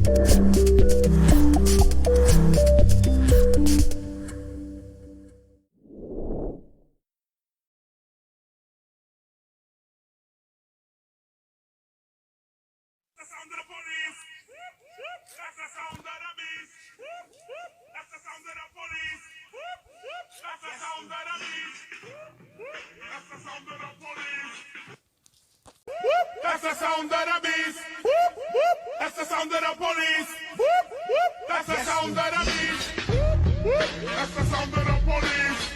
That's the sound of the beast. That's the sound of the police. That's the sound of the beast. That's the sound of the police. That's the sound of the police. That's the sound of the beast. That's the sound of the police. That's the sound of the beast. That's the sound of the police.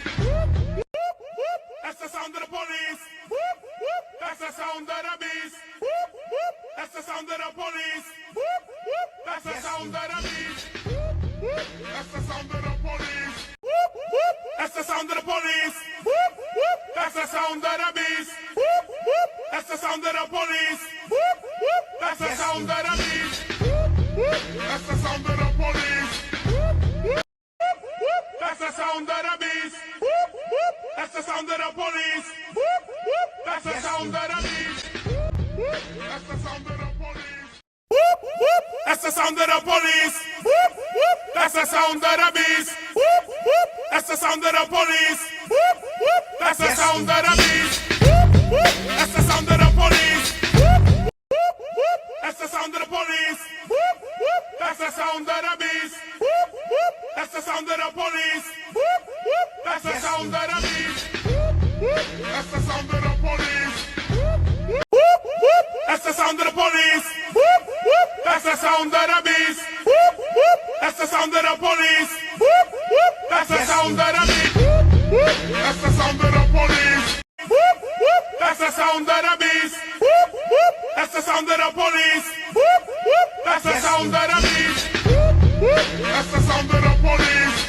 That's the sound of the police. That's the sound of the beast. That's the sound of the police. That's the sound of the beast. That's the sound of the police. That's the sound of the beast. That's the sound of the police. That's the sound of the beast. That's the sound of the police. That's the sound of the police. That's the sound of the beast. That's the sound of the police. That's the sound of the beast. That's the sound of the police. That's the sound of the police. That's the sound of the beast. That's the sound of the police. That's the sound of the beast. That's the sound of the police. That's the sound of the police. That's the sound of the beast. That's the sound of the police. That's the sound of the beast. That's the sound of the police. That's the sound of the beast. That's the sound of the police. That's the sound of the beast. That's the sound of the police. That's the sound of the beast. That's the sound of the police.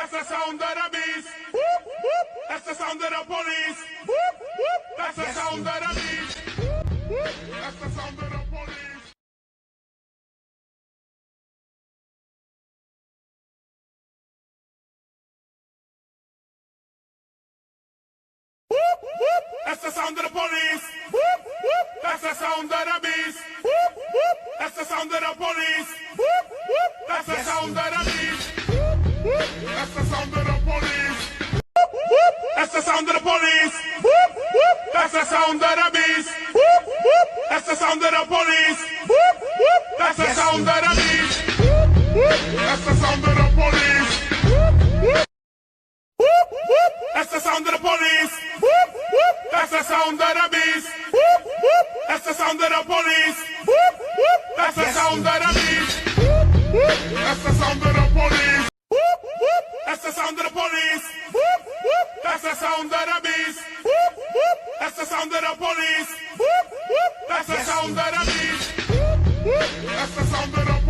That's the sound of the beast. That's the sound of the police. That's the sound of the police. That's the sound of the beast. That's the sound of the police. That's the sound of the beast. That's the sound of the police. That's the sound of the police. That's the sound of the beast. That's the sound of the police. That's the sound of the beast. That's the sound of the police. That's the sound of the police. That's the sound of the beast. That's the sound of the police. That's the sound of the beast. That's the sound of the police. That's the sound of the police. That's the sound of the beast. That's the sound of the police. That's the sound of the beast. That's the sound of the